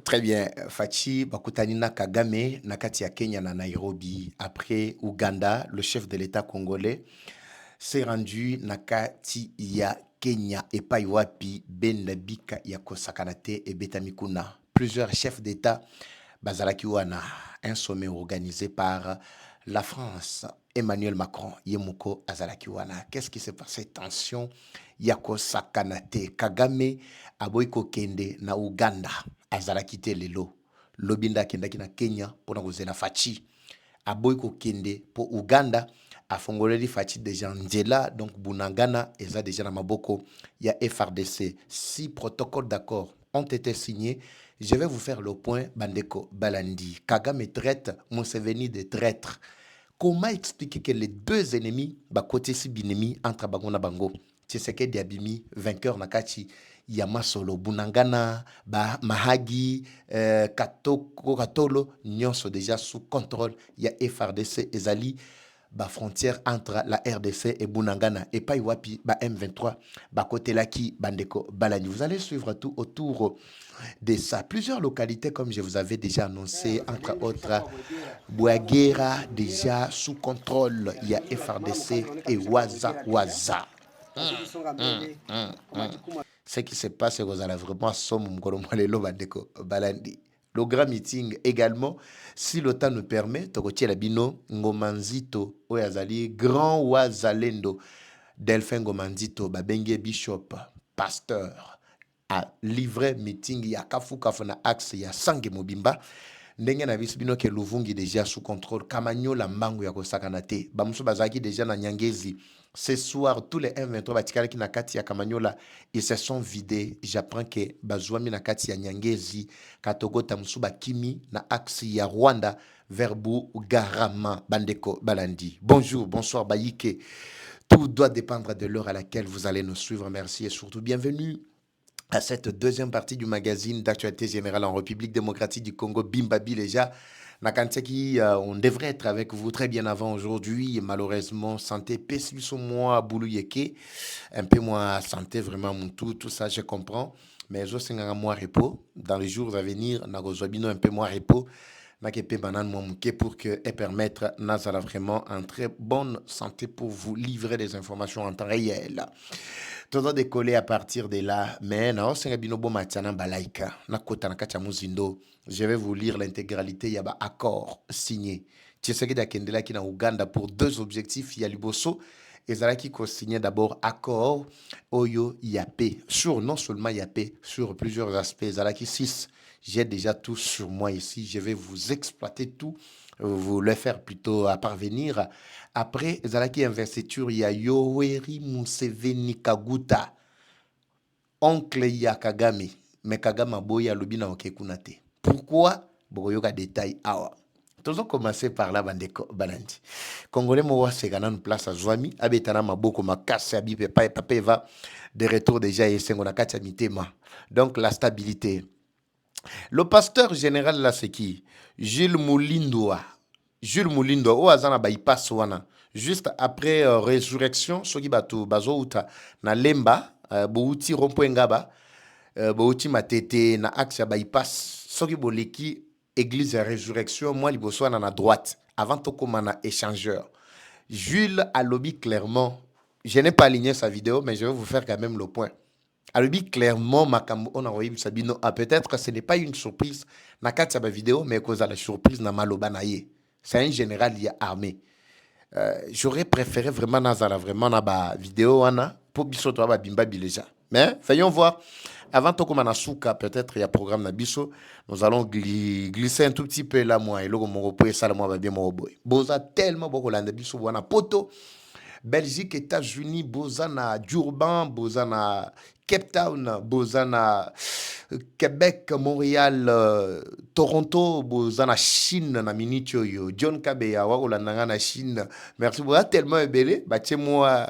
Très bien. Fachi Bakutanina Kagame, Nakati ya Kenya na Nairobi. Après Ouganda, le chef de l'État congolais s'est rendu Nakati ya Kenya et Paiwapi, Ben Bika ya Kosakanate et Betamikuna. Plusieurs chefs d'État Bazalaki wana, un sommet organisé par la France. Emmanuel Macron, Yemoko Azalakiwana. Qu'est-ce qui s'est passé? Tension, Yako Sakanate, Kagame, Aboiko Kende, na Uganda, Azalakite Lelo, Lobinda Kendaki na Kenya, pour na Fachi, Aboiko Kende, pour Uganda, afongoleli Fachi déjà Ndjela, donc Bunangana, et ça déjà na Maboko, il y a FRDC. Si protocoles d'accord ont été signés, je vais vous faire le point, Bandeko Balandi. Kagame traite Museveni de traître. Comment expliquer que les deux ennemis, côté si binemi, entre Bagona Bango, Tshisekedi Abimi, vainqueur Nakachi, Yamasolo, Bunangana, Mahagi, Katoko, Katolo, Nyonso déjà sous contrôle, il y a FRDC, Ezali, frontière entre la RDC et Bunangana et Paiwapi, M23, côté Laki, Bandeko, Balani. Vous allez suivre tout autour de ça. Plusieurs localités, comme je vous avais déjà annoncé, entre autres, Bouaguera, déjà sous contrôle. Il y a FRDC et Waza Waza. Ce qui se passe, c'est que vous allez vraiment Balandi. Le grand meeting également, si le temps nous permet, Tokotia Labino, Ngomanzito, Oyazali, Grand Wazalendo, Delphin Ngomanzito, Babenge Bishop, Pasteur, a livré meeting, il y a Kafu Kafuna Axe, il y a Sangue Mobimba, ndenge na biso bino ke Luvungi déjà sous contrôle, Kamanyola Mbangu ya Kosakanate, Bamuso Bazaki déjà na Nyangezi. Ce soir, tous les M23 Batikali na kati ya Kamanyola, ils se sont vidés. J'apprends que Bazouami na kati ya Nyangezi, Katogo Tamusuba Kimi na axe ya Rwanda, Verbu Garama, Bandeko Balandi. Bonjour, bonsoir Bayike. Tout doit dépendre de l'heure à laquelle vous allez nous suivre. Merci et surtout bienvenue à cette deuxième partie du magazine d'actualité générale en République démocratique du Congo, Bimbabi déjà. Nakanteki, on devrait être avec vous très bien avant aujourd'hui. Malheureusement, santé, plus moi, Boulouyeke, un peu moins santé, vraiment, mon tout ça, je comprends. Mais je suis un mois repos. Dans les jours à venir, Nagozobino, un peu moins repos. Nakepe banane mouke pour que et permettre Nazala vraiment en très bonne santé pour vous livrer des informations en temps réel. Tout doit décoller à partir de là, mais na osenga binobo matiana balaika na kota na kacha muzindo. Je vais vous lire l'intégralité yaba accord signé. Tshisekedi akendela ki na Uganda pour deux objectifs ya liboso. Ezalaki ko signé d'abord accord Oyo Yapé sur non seulement Yapé sur plusieurs aspects. Ezalaki 6. J'ai déjà tout sur moi ici. Je vais vous exploiter tout, vous le faire plutôt à parvenir. Après, Zalaki investiture, il y a Yoweri Museveni Kaguta, oncle ya Kagame. Mais Kagame boya lobina okekunate. Pourquoi? Boyoka détail awa. Tous ont commencé par là, Bandeko Balandi. Congolais, moi, c'est une place à Zouami. Abetana Maboko, Makase, Abipe, Pape va de retour déjà et Sengonakati Mitema. Donc, la stabilité. Le pasteur général là, c'est qui? Jules Moulindoa. Jules Moulindoa, au Azana bypass wana. Juste après résurrection, soki bato bazo uta na lemba, bouti rompo ngaba, bouti matete na axe bypass, soki boleki église de résurrection, moi liboso na droite, avant to komana échangeur. Jules a lobby clairement, je n'ai pas aligné sa vidéo, mais je vais vous faire quand même le point. Alors, clairement, on a envoyé Sabino. Ah, peut-être que ce n'est pas une surprise. Na kati ya vidéo, mais cause la surprise na maloba na ye. C'est un général il y a armé. J'aurais préféré vraiment nazala vraiment na ba vidéo wana pour biso to ba bimba bileja. Mais voyons voir. Avant to comme na souka, peut-être il y a programme na biso, nous allons glisser un tout petit peu là moi et logo mon repos et ça moi ba bien mon boy. Boza tellement beaucoup là biso wana poto. Belgique, États-Unis, Bozana, Durban, Bozana, Cape Town, Bozana, Québec, Montréal, Toronto, Bozana, Chine, na minitio yo, John Kabeya, Wagolandanga na Chine. Merci beaucoup, tellement belé, moi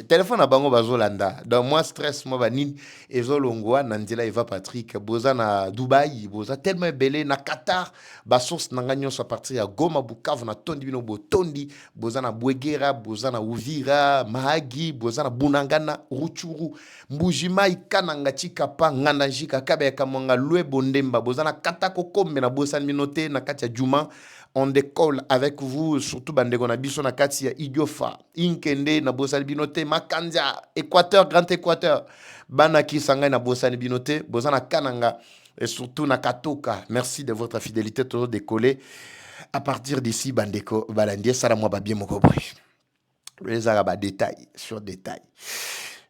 téléphone à bango bazolanda. Dans moi stress moi banine ezolongwa nandila Eva Patrick, Bozana Dubaï, Boza tellement belé na Qatar, ba source nanga nyonso à partir ya Goma, Bukavu na Tondi bino Botondi, Bozana Bouegera, Bozana Uvira, Mahagi, Bozana Bunangana, Ruchuru, mbujima ikananga chikapa nganda njika kabe kamanga lue bondemba bozana katako kombe na bosani minote na katia juma. On décolle avec vous, surtout bandego na biso na katia idiofa inkende na bosani binote makandia Équateur, Grand Équateur bana ki sangay na bosani binote bozana kananga et surtout na katoka. Merci de votre fidélité, toujours décollé à partir d'ici bandeko balandie sala moi babie mokoboy les arabes détails sur détails.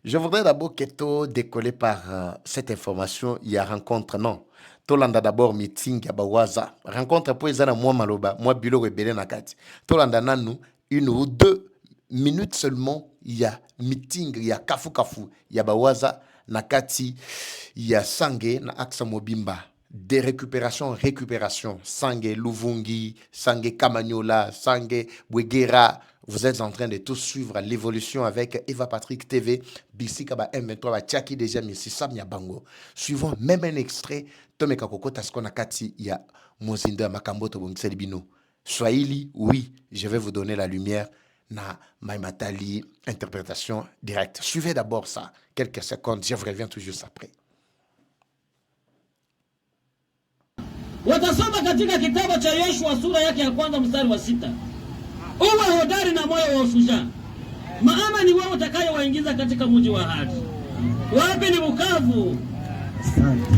Je voudrais d'abord que tu décoller par cette information. Il y a rencontre, non. Tolanda d'abord meeting ya bawaza. Rencontre pour ezana moi maloba, moi bilo rebelle nakati. Tolanda nanu 1 ou 2 minutes seulement. Il y a meeting, il y a kafu kafu, il y a bawaza nakati, il y a sangue na aksa mobimba. Des récupérations, Sangue Luvungi, Sangue Kamanyola, Sangue Bwegera. Vous êtes en train de tout suivre l'évolution avec Eva Patrick TV. Bissikaba M23, Tchaki déjà, Missi Samia Bango. Suivons même un extrait. Tomeka Koko Taskona Kati, il y a Mozinda Makamboto Bongselibino. Swahili, oui, je vais vous donner la lumière. Na Maimatali, interprétation directe. Suivez d'abord ça. Quelques secondes, je reviens tout juste après. Watasoma katika kitabu cha Yoshua sura yake ya kwanza mstari wa 6. Uwe hodari na moyo wa ushujaa, maana ni wewe utakayewaingiza katika mji wa ahadi. Wapi? Ni Bukavu. Asante.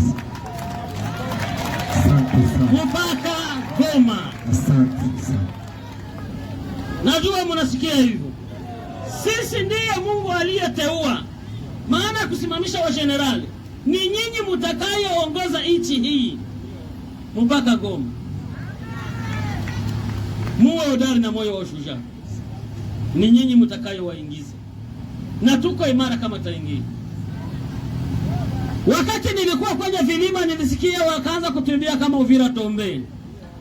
Mpaka Goma. Asante. Najua mnasikia hivyo. Sisi ndiye Mungu aliyeteua, maana kusimamisha wa generali ni nyinyi mtakayeongoza nchi hii mpaka Goma. Muwe hodari na moyo wa ushujaa, ni nyinyi mtakayowaingiza, na tuko imara kama taingia. Wakati nilikuwa kwenye vilima nilisikia wakaanza kutumbia kama Uvira Tombe.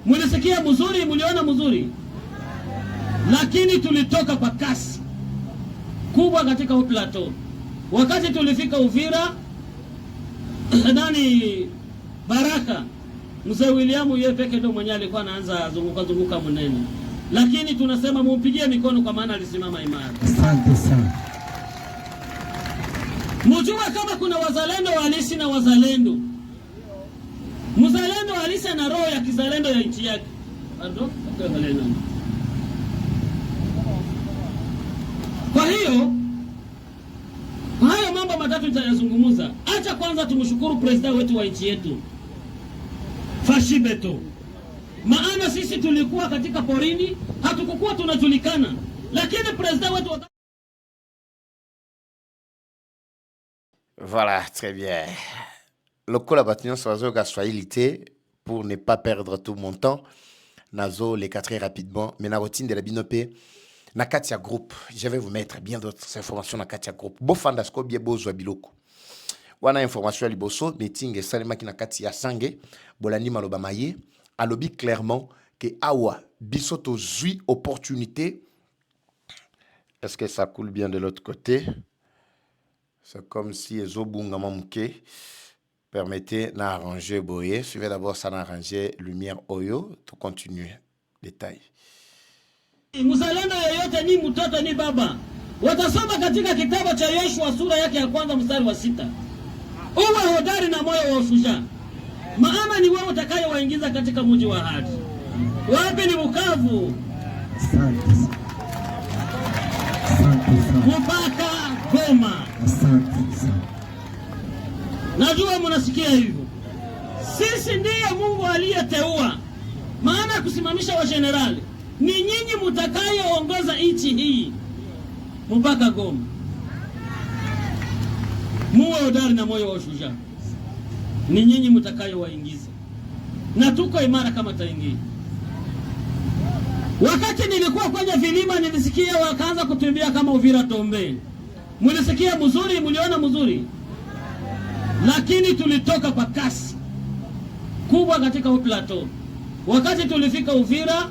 Mlisikia mzuri, mliona mzuri, lakini tulitoka kwa kasi kubwa katika plateau. Wakati tulifika Uvira nani Baraka, Mzee William yeye peke ndo mwenye alikuwa anaanza zunguka mnene. Lakini tunasema mumpigie mikono kwa maana alisimama imara. Asante sana. Mjua kama kuna wazalendo halisi na wazalendo. Mzalendo halisi ana roho ya kizalendo ya nchi yake. Kwa hiyo hayo mambo matatu nitayazungumza. Acha kwanza tumshukuru president wetu wa nchi yetu Fashibeto. Maana sisi tulikuwa katika porini, hatukukuwa tunajulikana, lakini president wetu Voilà, très bien. Le collaboration sur la Swahilité pour ne pas perdre tout mon temps. Nazo les 4 très rapidement. Mais la routine de la Binopé, na Katia Group. Je vais vous mettre bien d'autres informations na Katia Group. Bofandasko bien bozo biloko. Wana information liboso meeting et salema ki na Katia Sangue bolani maloba maye alobi clairement que awa bisoto zui opportunité. Est-ce que ça coule bien de l'autre côté? C'est comme si ezobunga mamuke permettez d'arranger boye. Suivez d'abord ça d'arranger lumière oyo. Tout continue. Détail. Mzalendo yeyote ni mtoto ni baba. Watasoma katika kitabu cha Yoshua sura yake ya kwanza mstari wa 6. Uwe hodari na moyo wa ushujaa, maana ni wewe utakayewaingiza katika mji wa ahadi. Wapi? Ni Bukavu. Asante. Mpaka Goma. Asante. Najua mnasikia hivyo. Sisi ndiye Mungu aliyeteua, maana kusimamisha wa generali ni nyinyi mtakayeongoza nchi hii mpaka Goma. Muwe hodari na moyo wa ushujaa, ni nyinyi mtakayowaingiza, na tuko imara kama taingia. Wakati nilikuwa kwenye vilima nilisikia wakaanza kutumbia kama Uvira Tombe. Mlisikia mzuri, mliona mzuri, lakini tulitoka kwa kasi kubwa katika plateau. Wakati tulifika Uvira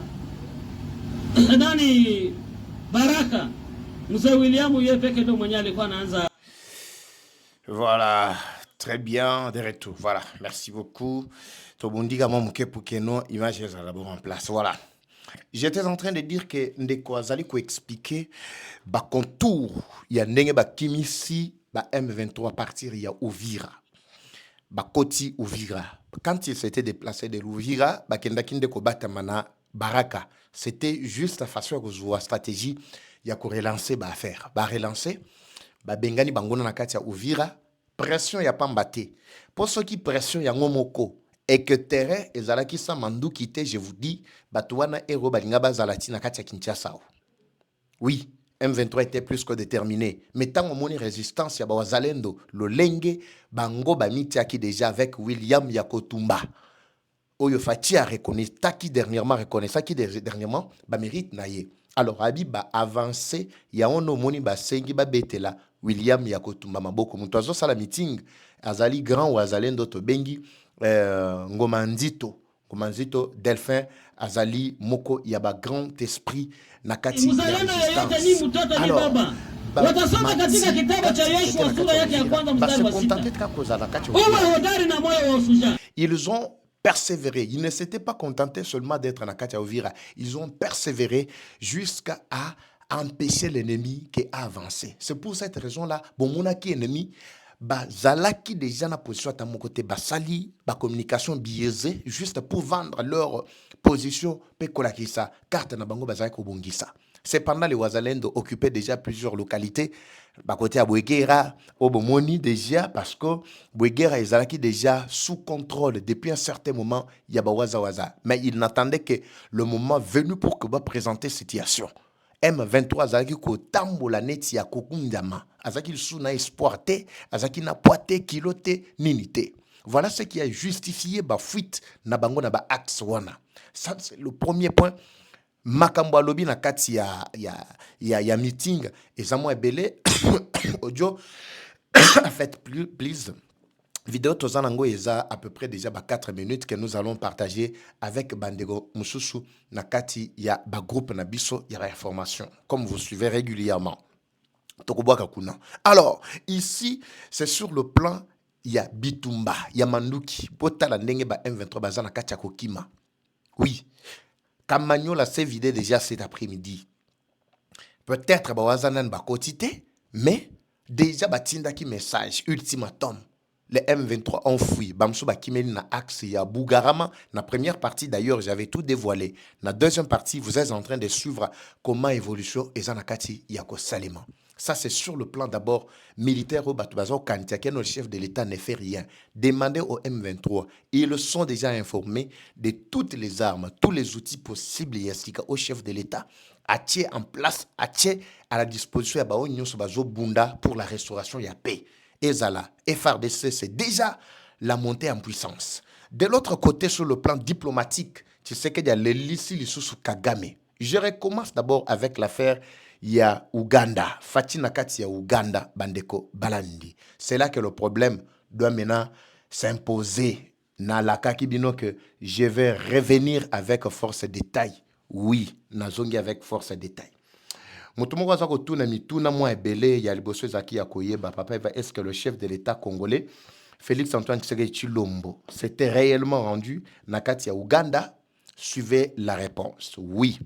nani Baraka, Mzee William yeye peke ndo mwenye alikuwa anaanza. Voilà, très bien, de retour. Voilà, merci beaucoup. Tobondiga Mamouke Poukeno, images d'abord en place. Voilà. J'étais en train de dire que Ndeko Azali ko expliquer ba contour, il y a ndenge ba kimisi ba M23 partir ya Uvira. Bakoti Uvira. Quand il s'était déplacé de l'Uvira, bakendakinde kobata mana Baraka. C'était juste la façon que la stratégie ya ko relancer ba affaire. Ba relancer, ba bengani bangona na kati ya Uvira, pression ya pambate. Pour ceux qui pression ya ngomoko et que terrain ezalaki sa mandu kité, je vous dis, batuana ero balinga bazalati na kati ya Kinshasa. Oui, M23 était plus que déterminé. Mais tant qu'on a résistance, il y a Wazalendo, le Lenge, Bango, Bamitiaki déjà avec William Yakotumba. Oyo Fati a reconnu, Taki dernièrement reconnaît, ça qui dernièrement, mérite naïe. Alors, Habib a avancé, il y a un homoni, Sengi, Betela, William Yakotumba, Maboko, Moutoazo, ça la meeting, Azali Grand ou Azalendo, Tobengi, Ngomandito. Komanzito, Delphin, Azali, Moko, il y a un grand esprit, Nakati, alors, ils ont persévéré. Ils ne s'étaient pas contentés seulement d'être en Katia Ovira. Ils ont persévéré jusqu'à empêcher l'ennemi qui a avancé. C'est pour cette raison-là, bon, mon ennemi, zalaki déjà na position à mon côté, sali, communication biaisée, juste pour vendre leur position, pekolakisa, carte na bango bazalaki obongisa. Cependant, les Wazalendo occupaient déjà plusieurs localités. Côté à Bouegera, Obomoni déjà, parce que Bouegera est déjà sous contrôle depuis un certain moment. Il y a Waza. Mais il n'attendait que le moment venu pour que va présenter situation. M23 azaki ko tambola neti ya kokundama. Azaki suna espoir te, azaki na poate kilote ninite. Voilà ce qui a justifié ba fuite na bango na ba axe wana. Ça c'est le premier point. Makambo alobi na kati ya meeting ezamo ebele audio en fait please vidéo tozanango eza à peu près déjà 4 minutes que nous allons partager avec Bandego Mususu na kati ya ba groupe na biso ya information comme vous suivez régulièrement. Alors ici c'est sur le plan ya Bitumba ya Manduki potala ndenge ba M23 bazana kati ya Kokima. Oui. Kamagnola s'est vidé déjà cet après-midi. Peut-être Bawazanan Bakotite, mais déjà Batinda qui message, ultimatum. Les M23 ont fui. Bamsou Bakimeli na axe ya Bougarama. Na première partie d'ailleurs, j'avais tout dévoilé. Na deuxième partie, vous êtes en train de suivre comment évolution et Zanakati Yako Salima. Ça, c'est sur le plan d'abord militaire au Batubazo Kantiaken, le chef de l'État ne fait rien. Demandez au M23. Ils sont déjà informés de toutes les armes, tous les outils possibles au chef de l'État. Atie en place, atie à la disposition de Bunda pour la restauration de la paix. Ezala, FRDC, c'est déjà la montée en puissance. De l'autre côté, sur le plan diplomatique, tu sais qu'il y a l'Elisi sous Kagame. Je recommence d'abord avec l'affaire ya Uganda. Fatina Kati ya Uganda, Bandeko Balandi. C'est là que le problème doit maintenant s'imposer. Na la kakibino que je vais revenir avec force détail. Oui, nazongi avec force détail. Motomo za ko tuna mituna mwa ebele ya liboso zaki ya koyeba papa est-ce que le chef de l'État congolais Félix Antoine Tshisekedi Tshilombo s'était réellement rendu na kati ya Uganda? Suivez la réponse. Oui.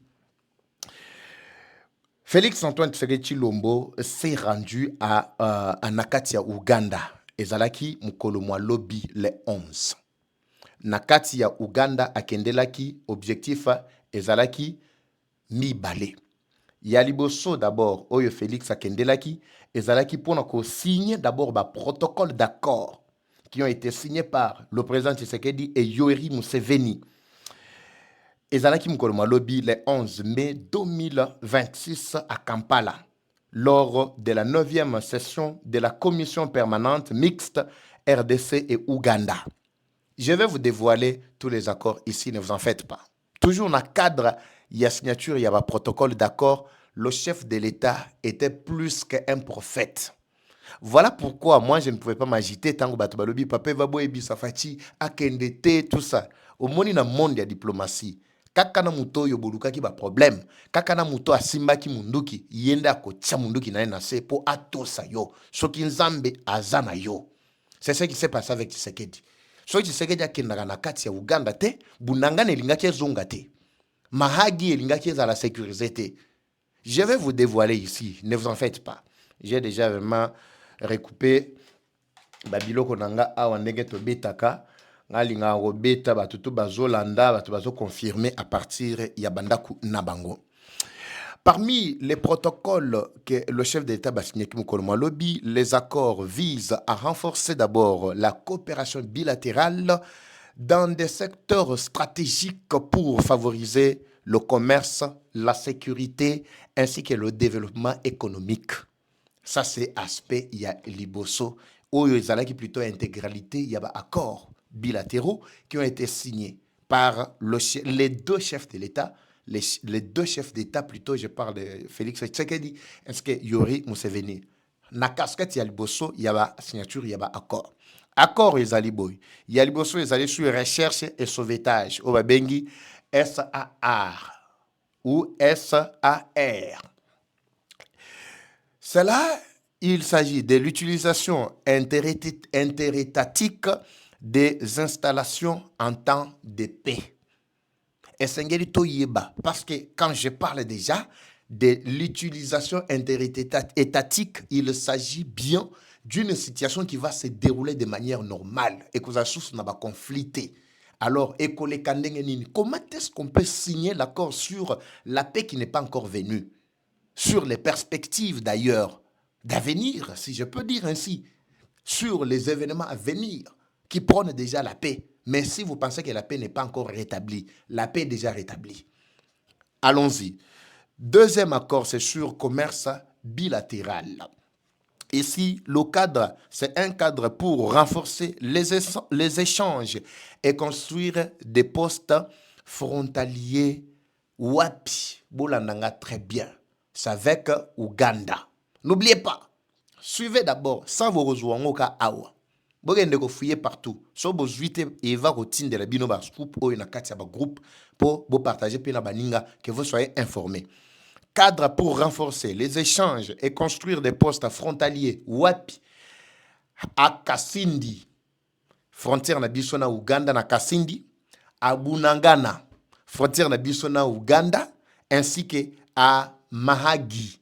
Félix Antoine Tshisekedi Tshilombo s'est rendu à Nakatia, Uganda. Ezalaki mukolo mwa lobby le 11. Nakatia, Uganda akendelaki objectif ezalaki mibale. Yaliboso d'abord oyo Félix akendelaki ezalaki pour ko signer d'abord ba protocole d'accord qui ont été signés par le président Tshisekedi et Yoweri Museveni. Ezalaki mukolo lobby le 11 mai 2026 à Kampala, lors de la 9e session de la commission permanente mixte RDC et Ouganda. Je vais vous dévoiler tous les accords ici, ne vous en faites pas. Toujours dans le cadre, il y a signature, il y a un protocole d'accord, le chef de l'État était plus qu'un prophète. Voilà pourquoi moi je ne pouvais pas m'agiter tant que Batobalobi, Papa Vabo et Bissafati, Akendete, tout ça. Au monde, il y a un monde de diplomatie. Kakana muto yo boluka ki ba problème. Kakana muto asimba ki munduki. Yenda ko tia munduki na ena se po atosa yo. Soki nzambe azana yo. C'est ce qui s'est passé avec Tshisekedi. Soki Tshisekedi akendaka na kati ya Uganda te, bunanga nelingaki ezonga te. Mahagi elingaki za la sécurité te. Je vais vous dévoiler ici, ne vous en faites pas. J'ai déjà vraiment recouper babiloko nanga awa ndenge to betaka ngalinga robeta batutu bazolanda batu bazo confirmer à partir ya bandaku na bango. Parmi les protocoles que le chef d'État a signé lobby, les accords visent à renforcer d'abord la coopération bilatérale dans des secteurs stratégiques pour favoriser le commerce, la sécurité ainsi que le développement économique. Ça c'est aspect, il y a Liboso, où il y a plutôt intégralité, il y a des accords bilatéraux qui ont été signés par les deux chefs de l'État. Les deux chefs d'État, plutôt, je parle de Félix Tshisekedi, est-ce que Yori Museveni. Na casquette, il y a Liboso, il y a signature, il y a accord. Accord, il y a Liboy. Il y a Liboso, il y a sur recherche et sauvetage. Au Babengi, SAR ou SAR. Cela, il s'agit de l'utilisation interétatique des installations en temps de paix. Et parce que quand je parle déjà de l'utilisation interétatique, il s'agit bien d'une situation qui va se dérouler de manière normale et que ça n'a pas conflicté. Alors, comment est-ce qu'on peut signer l'accord sur la paix qui n'est pas encore venue, sur les perspectives d'ailleurs d'avenir, si je peux dire ainsi, sur les événements à venir qui prônent déjà la paix? Mais si vous pensez que la paix n'est pas encore rétablie, la paix est déjà rétablie. Allons-y. Deuxième accord, c'est sur commerce bilatéral. Ici, le cadre, c'est un cadre pour renforcer les échanges et construire des postes frontaliers. Wapi, Bolandanga très bien. C'est avec Ouganda. N'oubliez pas, suivez d'abord, sans vous rejoindre awa. Bogende ko fouiller partout. So bo zuite et va routine de la bino ba groupe ou na katia ba groupe pour partager pe na baninga que vous soyez informés. Cadre pour renforcer les échanges et construire des postes frontaliers. Wapi à Kasindi, frontière na biso na Uganda na Kasindi, à Bunangana, frontière na biso na Uganda, ainsi que à Mahagi,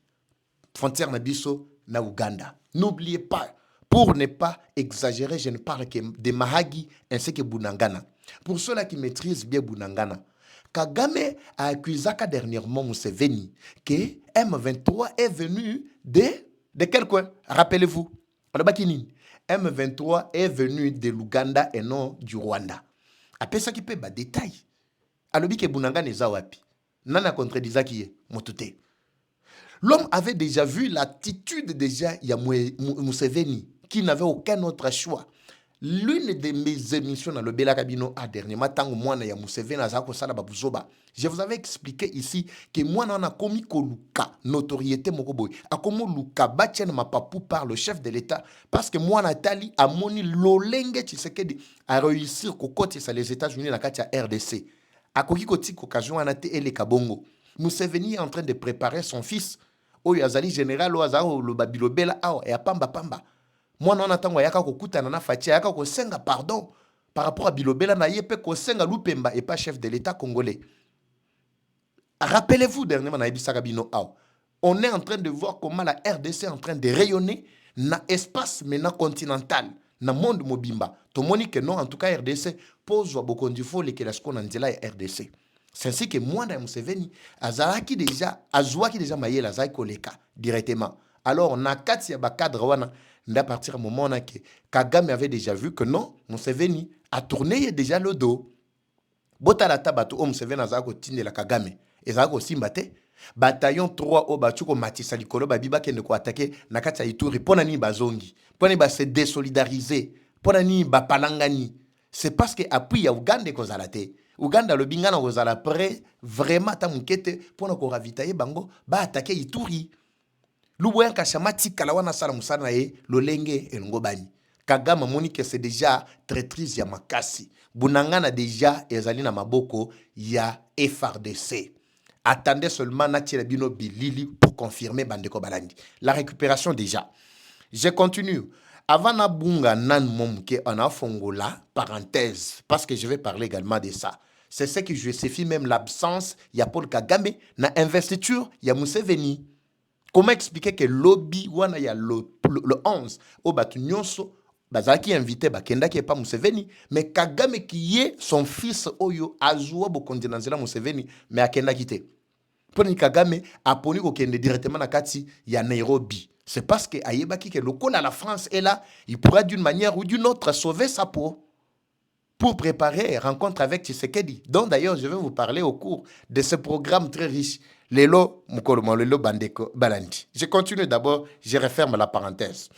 frontière na biso na Uganda. N'oubliez pas, pour ne pas exagérer, je ne parle que de Mahagi ainsi que Bunangana. Pour ceux-là qui maîtrisent bien Bunangana, Kagame a accusé dernièrement Museveni que M23 est venu de quel coin? Rappelez-vous. M23 est venu de l'Ouganda et non du Rwanda. Après ça qui peut ba détail. Alobi que Bunangana est wapi. Nana contredisa qui est Motute. L'homme avait déjà vu l'attitude déjà de Museveni, qui n'avait aucun autre choix. L'une de mes émissions dans le Bela Kabino a dernièrement, tant que moi, je vous avais expliqué ici que moi, on a commis Luka, notoriété Mokoboy, a commis Luka, Batien Mapapou par le chef de l'État, parce que moi, Nathalie, a moni l'olenge Tshisekedi à réussir qu'au côté les États-Unis, la Katia RDC. A koki koti occasion à Nate et les Kabongo. Museveni est en train de préparer son fils. Oh, Yazali général, le Babilo Bela, et à Pamba Pamba. Moi, non, attends, yaka kokuta nana fatia, yaka ko senga pardon par rapport à Bilobela na yepe ko senga Lupemba et pas chef de l'État congolais. Rappelez-vous dernièrement na Ibisa Kabino Ao. On est en train de voir comment la RDC est en train de rayonner na espace maintenant continental, na monde mobimba. To monique non, en tout cas RDC pose beaucoup de fois les kelasco nandela et RDC. C'est ainsi que moi na Museveni azaraki déjà azouaki déjà maye la zai koleka directement. Alors na katia ba cadre wana à partir du moment où Kagame avait déjà vu que non, Museveni a tourné déjà le dos. Botala tabato o Museveni azako tinde la Kagame. Ezako simbate. Bataillon 3 au Bachuko Matissa Likolo Babiba qui ne ko attaquer Nakata Ituri pona ni bazongi. Pona ba se désolidariser. Pona ni ba palangani. C'est parce que appui ya Uganda ko zalate. Uganda le bingana ko zala prêt vraiment ta mukete pona ko ravitailler bango ba attaquer Ituri. Louboyan Kashamati Kalawana Salamusana e Lolenge et Ngobani. Kagame moni que c'est déjà traîtrise ya makasi. Bunangana déjà ezali na maboko ya FRDC. Attendez seulement Natira Bino Bilili pour confirmer Bandeko Balandi. La récupération déjà. Je continue. Avant Nabunga Nan Momke en Afongola, parenthèse, parce que je vais parler également de ça. C'est ce qui justifie même l'absence, il y a Paul Kagame, na investiture, il y a Museveni. Comment expliquer que lobby wana ya le 11 au batu nyonso bazalaki invité bakendaki epa Museveni, mais Kagame qui est son fils oyo azwa bokonzi na nzela Museveni mais akendaki te. Poni Kagame aponi kokende directement na kati ya Nairobi. C'est parce que ayebaki que le col à la France est là, il pourra d'une manière ou d'une autre sauver sa peau pour préparer rencontre avec Tshisekedi. Donc d'ailleurs, je vais vous parler au cours de ce programme très riche. Lelo Mukolo, Lelo Bandeko Balandi. Je continue d'abord, je referme la parenthèse.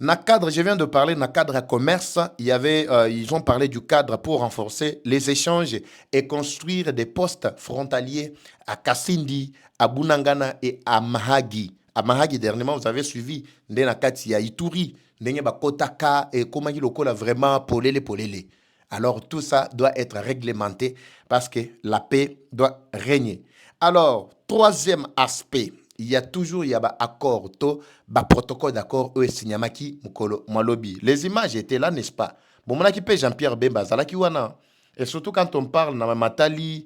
Dans cadre, je viens de parler dans cadre commerce, ils ont parlé du cadre pour renforcer les échanges et construire des postes frontaliers à Kasindi, à Bunangana et à Mahagi. À Mahagi, dernièrement, vous avez suivi Ndenakati à Ituri, Kotaka et Komagi Lokola vraiment polele. Alors tout ça doit être réglementé parce que la paix doit régner. Alors, troisième aspect, il y a toujours accord, protocole d'accord, signamaki mukolo malobi. Les images étaient là, n'est-ce pas? Bon, mon équipe Jean-Pierre Bemba, zalaki wana. Et surtout quand on parle dans Matali,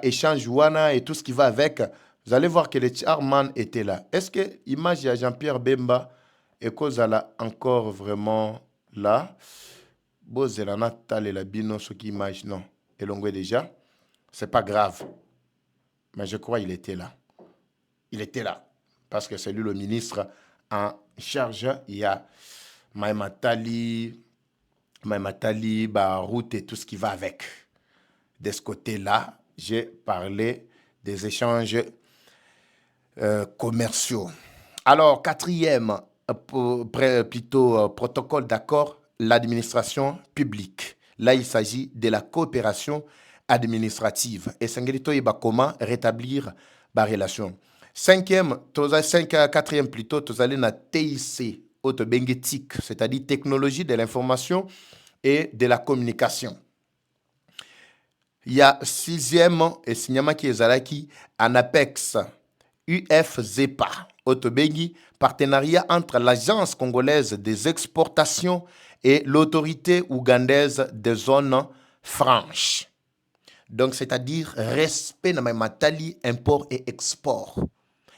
échange wana et tout ce qui va avec, vous allez voir que les Charman étaient là. Est-ce que l'image de Jean-Pierre Bemba est encore vraiment là? Bozelana tale la bino ce qui image non. Et l'on déjà, c'est pas grave. Mais je crois qu'il était là. Il était là. Parce que c'est lui le ministre en charge. Il y a Maïmatali, route et tout ce qui va avec. De ce côté-là, j'ai parlé des échanges commerciaux. Alors, quatrième, protocole d'accord, l'administration publique. Là, il s'agit de la coopération administrative. Et Sangelito Iba comment rétablir la relation. Quatrième plutôt, tu allez na TIC, autobengetique, c'est-à-dire technologie de l'information et de la communication. Il y a sixième, et signama qui est Zalaki, Anapex, UFZEPA, autobengi, partenariat entre l'Agence congolaise des exportations et l'autorité ougandaise des zones franches. Donc, c'est-à-dire respect na matali import et export.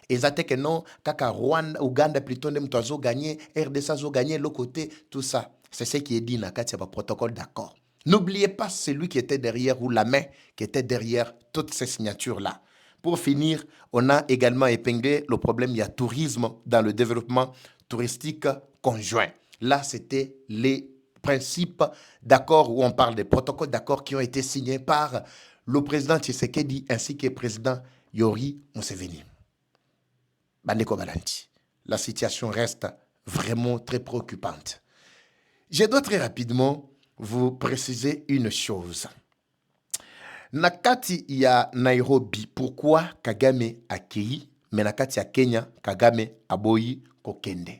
Et ça que non, kaka Rwanda, Ouganda plutôt nem toazo gagné, RDC zo gagné l'autre côté, tout ça. C'est ce qui est dit dans le protocole d'accord. N'oubliez pas celui qui était derrière ou la main qui était derrière toutes ces signatures-là. Pour finir, on a également épinglé le problème, il y a tourisme dans le développement touristique conjoint. Là, c'était les principes d'accord où on parle des protocoles d'accord qui ont été signés par le président Tshisekedi ainsi que le président Yoweri Museveni. Bandeko Balandi, la situation reste vraiment très préoccupante. Je dois très rapidement vous préciser une chose. Nakati ya Nairobi, pourquoi Kagame accueilli, mais nakati ya Kenya, Kagame aboyi kokende.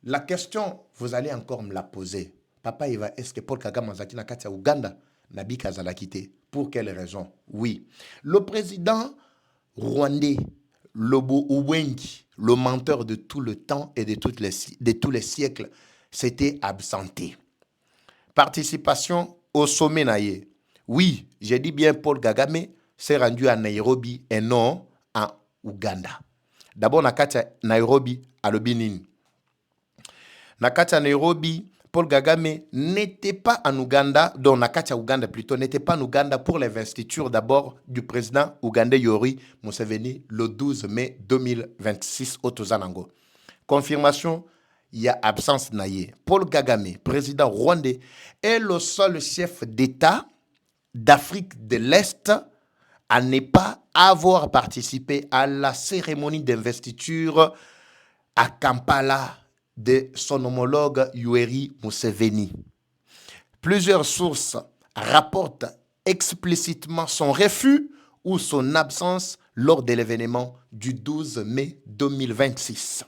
La question, vous allez encore me la poser. Papa, est-ce que Paul Kagame azaki nakati ya Uganda, nabi kazalakite? Pour quelle raison? Oui. Le président rwandais, Lobo Uwengi, le menteur de tout le temps et de tous les siècles, s'était absenté. Participation au sommet naïe. Oui, j'ai dit bien Paul Kagame s'est rendu à Nairobi et non à Uganda. D'abord, Nakatia Nairobi à l'Obinin. Nakatia Nairobi, Paul Kagame n'était pas en Ouganda, donc Nakatia Ouganda plutôt, n'était pas en Ouganda pour l'investiture d'abord du président ougandais Yoweri Museveni le 12 mai 2026 au Tozanango. Confirmation, il y a absence naïe. Paul Kagame, président rwandais, est le seul chef d'État d'Afrique de l'Est à ne pas avoir participé à la cérémonie d'investiture à Kampala de son homologue Yoweri Museveni. Plusieurs sources rapportent explicitement son refus ou son absence lors de l'événement du 12 mai 2026.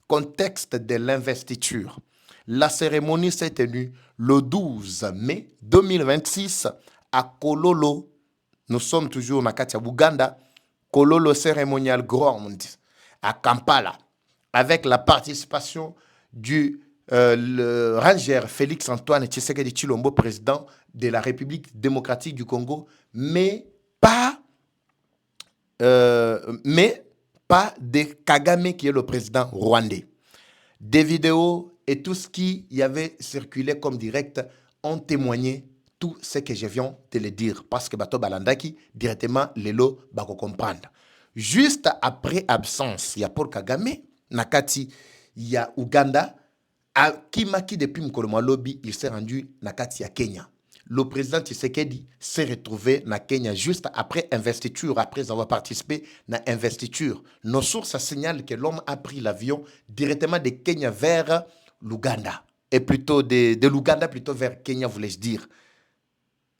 Contexte de l'investiture. La cérémonie s'est tenue le 12 mai 2026 à Kololo. Nous sommes toujours dans Katia Buganda. Kololo Ceremonial Ground à Kampala, avec la participation du le ranger Félix Antoine Tshisekedi Tshilombo, président de la République démocratique du Congo, mais pas de Kagame qui est le président rwandais. Des vidéos et tout ce qui y avait circulé comme direct ont témoigné tout ce que je viens de le dire. Parce que Bato Balandaki, directement, Lelo, Bako comprendre. Juste après absence, il y a Paul Kagame, Nakati, il y a Ouganda, à Kimaki depuis Mkoloma Lobby, il s'est rendu Nakati à Kenya. Le président Tshisekedi s'est retrouvé na Kenya juste après investiture, après avoir participé à investiture. Nos sources signalent que l'homme a pris l'avion directement de Kenya vers l'Ouganda. Et plutôt de l'Ouganda plutôt vers Kenya, voulais-je dire.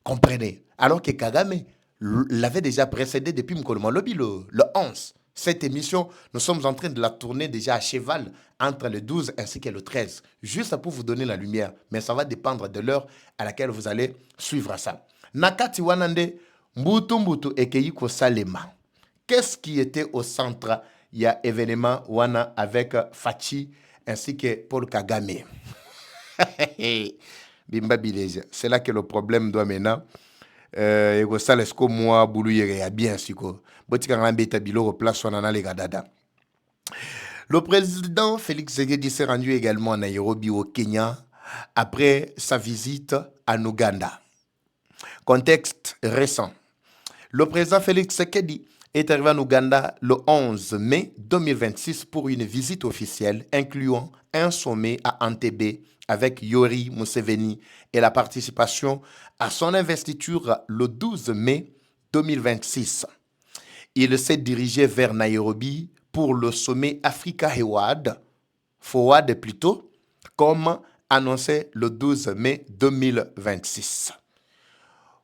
Comprenez? Alors que Kagame l'avait déjà précédé depuis Mkoloma Lobby le 11. Cette émission, nous sommes en train de la tourner déjà à cheval entre le 12 ainsi que le 13. Juste pour vous donner la lumière. Mais ça va dépendre de l'heure à laquelle vous allez suivre ça. Nakati Wanande, Mbutu Mbutu Ekeiko Salema. Qu'est-ce qui était au centre? Il y a événement Wana avec Fachi ainsi que Paul Kagame. Bimba Bileja. C'est là que le problème doit maintenant. Ego salesko moi boulou yere bien siko. Botika ngambeta bilo place wana les gadada. Le président Félix Tshisekedi s'est rendu également à Nairobi au Kenya après sa visite en Ouganda. Contexte récent. Le président Félix Tshisekedi est arrivé en Ouganda le 11 mai 2026 pour une visite officielle incluant un sommet à Entebbe avec Yoweri Museveni et la participation à son investiture le 12 mai 2026. Il s'est dirigé vers Nairobi pour le sommet Africa Forward plutôt, comme annoncé le 12 mai 2026.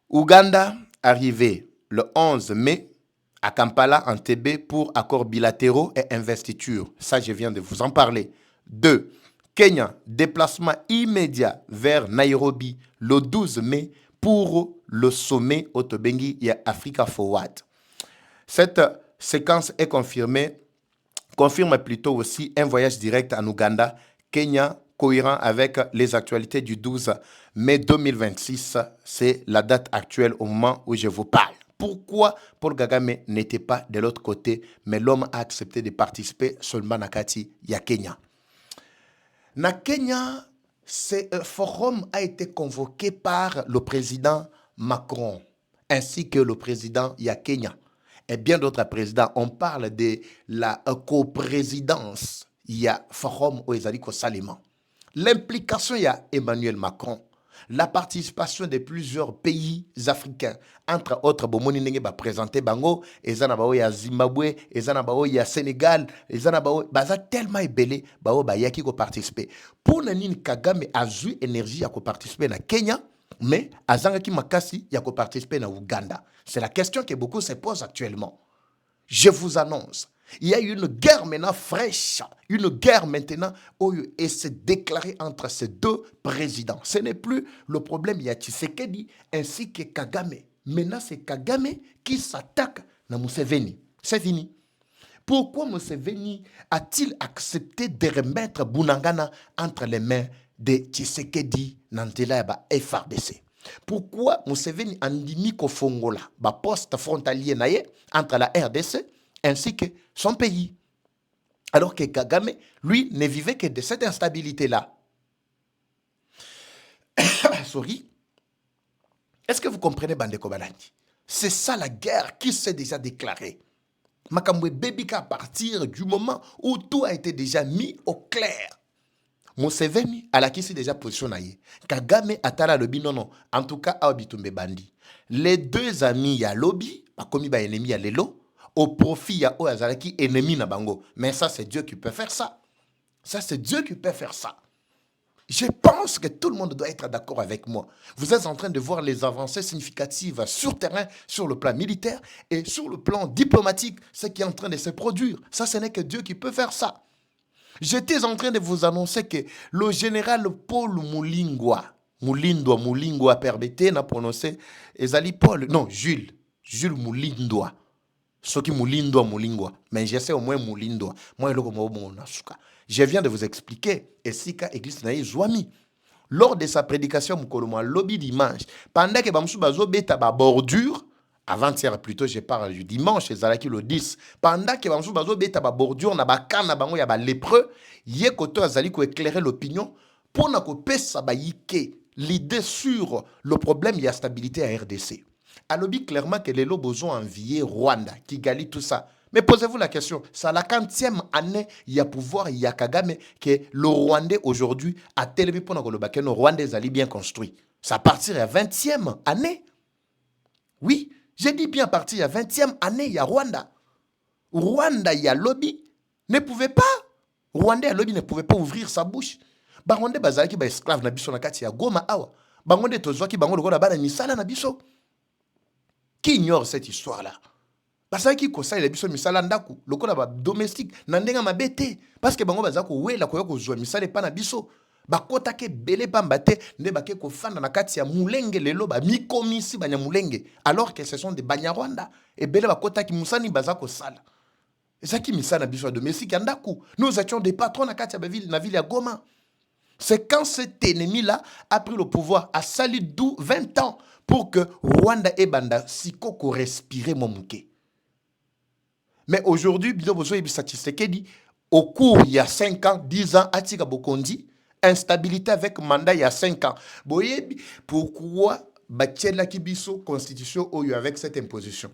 Ouganda, arrivé le 11 mai à Kampala, Entebbe, pour accords bilatéraux et investitures. Ça, je viens de vous en parler. 2. Kenya, déplacement immédiat vers Nairobi le 12 mai pour le sommet Otobengi et Africa Forward. Cette séquence est confirme plutôt aussi un voyage direct en Ouganda, Kenya, cohérent avec les actualités du 12 mai 2026. C'est la date actuelle au moment où je vous parle. Pourquoi Paul Kagame n'était pas de l'autre côté, mais l'homme a accepté de participer seulement à Kati, il y a Kenya. Na Kenya, ce forum a été convoqué par le président Macron ainsi que le président Kenya et bien d'autres présidents. On parle de la coprésidence. Il y a forum au Ezaliko Salima. L'implication, il y a Emmanuel Macron. La participation de plusieurs pays africains, entre autres, Bomoni Nenge va présenter Bango, Ezanabao ya Zimbabwe, Ezanabao ya Sénégal, Ezanabao, baza tellement ébélé, Bao Bayaki ko participer. Pour Nanine Kagame a eu énergie à ko participer na Kenya, mais Azangaki Makasi ya ko participer na Ouganda. C'est la question que beaucoup se posent actuellement. Je vous annonce. Il y a une guerre maintenant fraîche, une guerre maintenant où il s'est déclaré entre ces deux présidents. Ce n'est plus le problème, il y a Tshisekedi ainsi que Kagame. Maintenant, c'est Kagame qui s'attaque à Museveni. C'est fini. Pourquoi Museveni a-t-il accepté de remettre Bunangana entre les mains de Tshisekedi Nantela et FARDC? Pourquoi Museveni a mis Kofongola, poste frontalier entre la RDC ainsi que son pays. Alors que Kagame, lui, ne vivait que de cette instabilité-là. Sorry. Est-ce que vous comprenez, Bandeko Balandi? C'est ça la guerre qui s'est déjà déclarée. Makambwe Bebika à partir du moment où tout a été déjà mis au clair. Museveni a la kisi déjà positionné. Kagame atala lobby non. En tout cas, Aobitumbe Bandi. Les deux amis ya lobby, pas comme ba ennemi ya lelo. Au profit, il y a Oazalaki ennemi na bango. Mais ça, c'est Dieu qui peut faire ça. Ça, c'est Dieu qui peut faire ça. Je pense que tout le monde doit être d'accord avec moi. Vous êtes en train de voir les avancées significatives sur terrain, sur le plan militaire et sur le plan diplomatique, ce qui est en train de se produire. Ça, ce n'est que Dieu qui peut faire ça. J'étais en train de vous annoncer que le général Paul Mulindwa, permettez de prononcer, Ezali Paul, non, Jules Mulindwa. Soki Mulindwa, mais je sais au moins Mulindwa. Moi, je viens de vous expliquer. Esika Église Naï Zouami. Lors de sa prédication, Mkoloma lobby dimanche, pendant que Bamsou Bazo beta ba bordure, Avant-hier plutôt, je parle du dimanche, ezalaki le 10. Pendant que banso bazo beta ba bordure na ba kana bango ya ba lépreux, ye koto azali ko éclairer l'opinion pour na ko pesa ba yike l'idée sur le problème de la stabilité à RDC. Alobi clairement que les lobos ont envié Rwanda, Kigali, tout ça. Mais posez-vous la question, c'est la 40e année, il y a pouvoir, il y a Kagame, que le Rwandais aujourd'hui a tellement pour que le Rwandais allait bien construit. Ça partir à la 20e année. Oui, j'ai dit bien partir à la 20e année, il y a Rwanda. Rwanda, il y a lobby, ne pouvait pas. Rwandais, à lobby ne pouvait pas ouvrir sa bouche. Rwandais, bazalaki ba esclave na biso na kati ya Goma awa. Rwandais, tozwaki bango lokola bana misala na biso. Qui ignore cette histoire-là? Parce que ko sala biso misala ndaku, lokola ba domestique na ndenga mabete parce que bango bazako wela ko yoko zwa misala pa na biso. Bakota ke bele pamba te nde bake ko fanda na kati ya mulenge lelo ba mikomisi banya mulenge alors que ce sont des Banyarwanda et bele bakota ki musani bazako sala. Ezaki misala biso domestique ndaku. Nous étions des patrons na kati ya na ville ya Goma. C'est quand cet ennemi-là a pris le pouvoir, a sali 20 ans pour que Rwanda et Banda Sikoko respirer Momuke. Mais aujourd'hui, au cours il y a 5 ans, 10 ans, Atika Bokondi, instabilité avec mandat il y a 5 ans. Pourquoi Batiela Kibiso constitution avec cette imposition?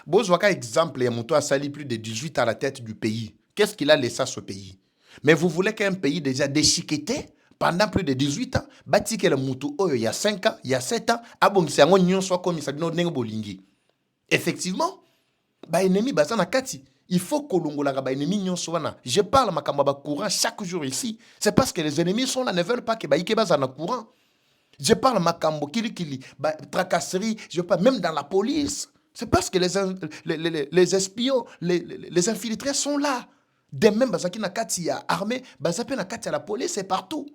Bozwaka exemple, il y a Mouto a sali plus de 18 à la tête du pays. Qu'est-ce qu'il a laissé à ce pays? Mais vous voulez qu'un pays déjà déchiqueté pendant plus de 18 ans, bâti le Moutou il y a 5 ans, il y a 7 ans, soit comme ça, effectivement, ennemi bazana kati. Il faut que l'on ennemi nyonswana. Je parle ma courant chaque jour ici. C'est parce que les ennemis sont là, ne veulent pas que baïke bazana courant. Je parle makambo kili tracasserie, je parle même dans la police. C'est parce que les espions, les infiltrés sont là. De même, bazaki na kati ya armée, bazape na kati ya la police, c'est partout.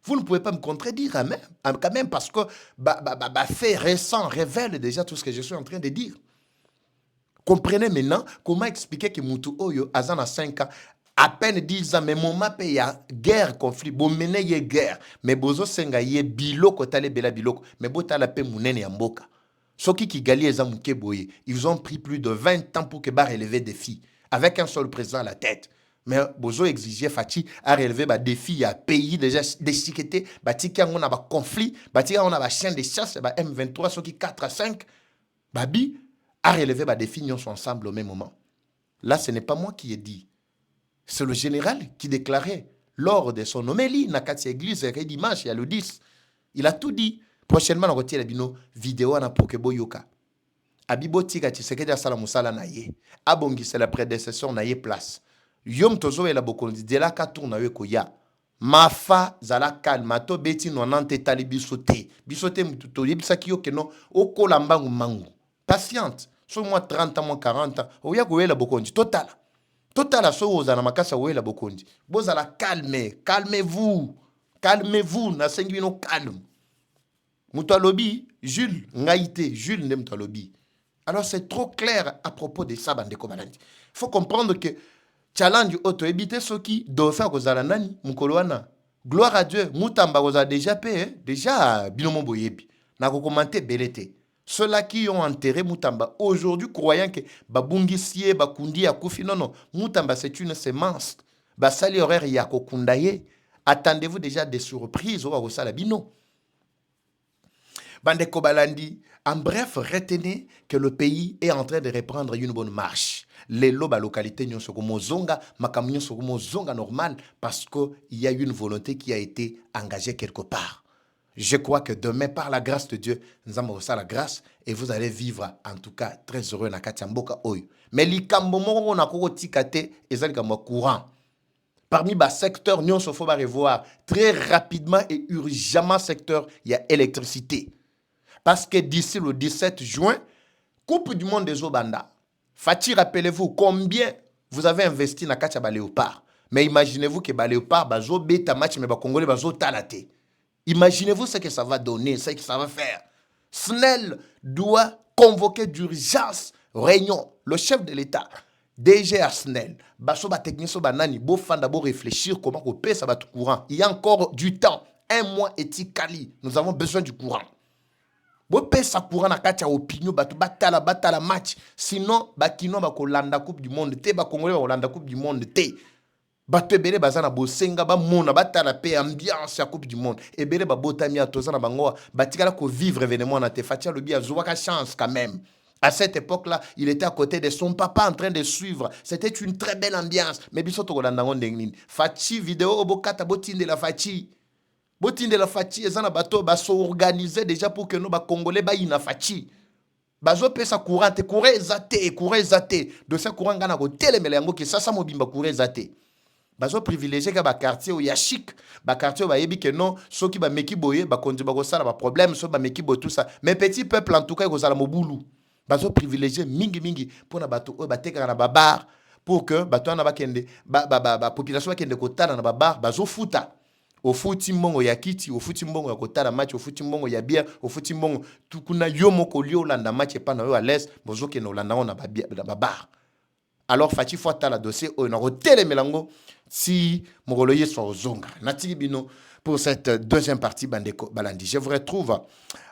Vous ne pouvez pas me contredire quand même parce que fait récent révèle déjà tout ce que je suis en train de dire. Comprenez maintenant comment expliquer que Moutou Oyo, Azan a 5 ans, à peine 10 ans, mais mon map il y a guerre, conflit, bon mené y guerre, mais bozo senga y biloko tale bela biloko, mais bota la paix mounene yamboka. Soki qui gali ezamuke boye, ils ont pris plus de 20 ans pour que ba relever des filles, avec un seul président à la tête. Mais bozo exigeait Fati à relever des défis à pays déjà déchiqueté, batika on a ba conflit, batika on a ba chien de chasse, ba M23 ceux qui 4 à 5, babi à relever des défis sont ensemble au même moment. Là, ce n'est pas moi qui ai dit. C'est le général qui déclarait lors de son homélie na kati église et dimanche il y a le 10. Il a tout dit. Prochainement on retire la bino vidéo na pokebo yoka. Abibo tika Tshisekedi asala musala na ye. Abongi c'est la prédécesseur na ye place. Yom tozo ela bokondi de la ka tourna we koya. Mafa zala calme to beti no nante tali bisote. Bisote mututo yebisaki yo keno okola mbangu mangu. Patiente. Sur moi 30 ans, moi 40 ans. Oya koyela bokondi total. Total so ozana makasa oya bokondi. Bozala calme, calmez-vous. Calmez-vous na sengi no calme. Moutalobi, Jules Ngaïté, Jules Nemtalobi. Alors c'est trop clair à propos de ça bande kobalandi. Il faut comprendre que challenge auto éviter ce qui doit faire kozala nani mukoloana. Gloire à Dieu, Moutamba koza déjà payé, déjà binomo boyebi. Na ko commenter belete. Ceux-là qui ont enterré Moutamba, aujourd'hui, croyant que Babungisie, Bakundi, Akoufi, non. Moutamba, c'est une semence. Basali horaire Yako Kundaye. Attendez-vous déjà des surprises au Salabino. Bande Kobalandi. En bref, retenez que le pays est en train de reprendre une bonne marche. Les lobes à localité n'y sont comme zonga, makamyon sont comme zonga normal parce qu'il y a une volonté qui a été engagée quelque part. Je crois que demain, par la grâce de Dieu, nous allons recevoir la grâce et vous allez vivre, en tout cas, très heureux dans Katiamboka Oyo. Mais les kambomo on a tikate et ça courant. Parmi les secteurs, nous il faut revoir très rapidement et urgemment secteur, il y a électricité. Parce que d'ici le 17 juin, Coupe du monde des Obanda. Fati, rappelez-vous combien vous avez investi dans Katiaba Léopard. Mais imaginez-vous que Léopard, bazo beta match, mais Congolais bazo talate. Imaginez-vous ce que ça va donner, ce que ça va faire. SNEL doit convoquer d'urgence réunion. Le chef de l'État, DG à SNEL, Basoba technicien banani, Bofanda, réfléchir comment on paie ça va tout courant. Il y a encore du temps. 1 mois et tikali. Nous avons besoin du courant. bopesa courant na kati ya opinion bato batala match, sinon bakino bakolanda coupe du monde te, bakongolais bakolanda coupe du monde te. Bato ebele baza na bosenga bamona batala pe ambiance ya coupe du monde, ebele babotami atoza na bango batikala ko vivre événement na te. Fatia lobi azwaka chance quand même. À cette époque-là, il était à côté de son papa en train de suivre. C'était une très belle ambiance. Mais biso to kolanda ngondengni. Fachi vidéo obokata botinde la Fachi. Botinde la Fachi ezana bato baso organiser déjà pour que nos ba congolais ba ina Fachi. Bazo pesa courant zate. De ce courant ngana ko telemele yango ki sasa mobimba courant zate. Bazo privilégié ka ba quartier ou ya chic, ba quartier ba yebi que non, ceux qui ba meki boye ba konzi ba ko sala ba problème, ceux ba meki bo tout ça. Mais petit peuple en tout cas ko sala mobulu. Bazo privilégié mingi pour na bato o bateka na babar pour que bato na bakende population bakende ko tala na babar bazo futa. Au futi mbongo ya kiti, au futi mbongo ya kotala match, au futi mbongo ya bière, au futi mbongo tukuna yo moko lio landa match pa na yo à l'aise, bozo ke no landa na babar. Alors Fachi Fouata la dossier on a retélé melango si mongoloye soit zonga. Natiki bino pour cette deuxième partie Bandeko Balandi. Je vous retrouve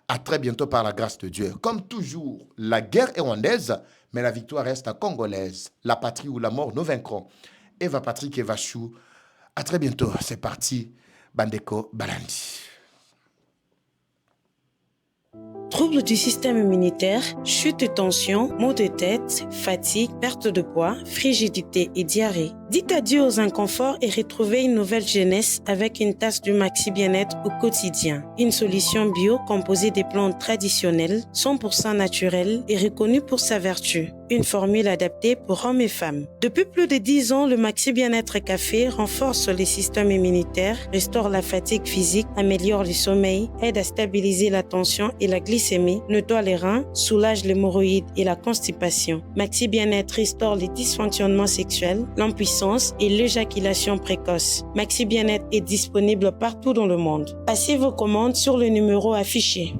à très bientôt par la grâce de Dieu. Comme toujours, la guerre est rwandaise, mais la victoire reste congolaise. La patrie ou la mort, nous vaincrons. Eva Patrick Evachou. À très bientôt. C'est parti Bandeko Balandi. Troubles du système immunitaire, chute de tension, maux de tête, fatigue, perte de poids, frigidité et diarrhée. Dites adieu aux inconforts et retrouvez une nouvelle jeunesse avec une tasse du Maxi Bien-être au quotidien. Une solution bio composée des plantes traditionnelles, 100% naturelles et reconnue pour sa vertu. Une formule adaptée pour hommes et femmes. Depuis plus de 10 ans, le Maxi Bien-être Café renforce les systèmes immunitaires, restaure la fatigue physique, améliore le sommeil, aide à stabiliser la tension et la glycémie, nettoie les reins, soulage l'hémorroïde et la constipation. Maxi Bien-être restaure les dysfonctionnements sexuels, l'impuissance et l'éjaculation précoce. Maxi Bien-être est disponible partout dans le monde. Passez vos commandes sur le numéro affiché.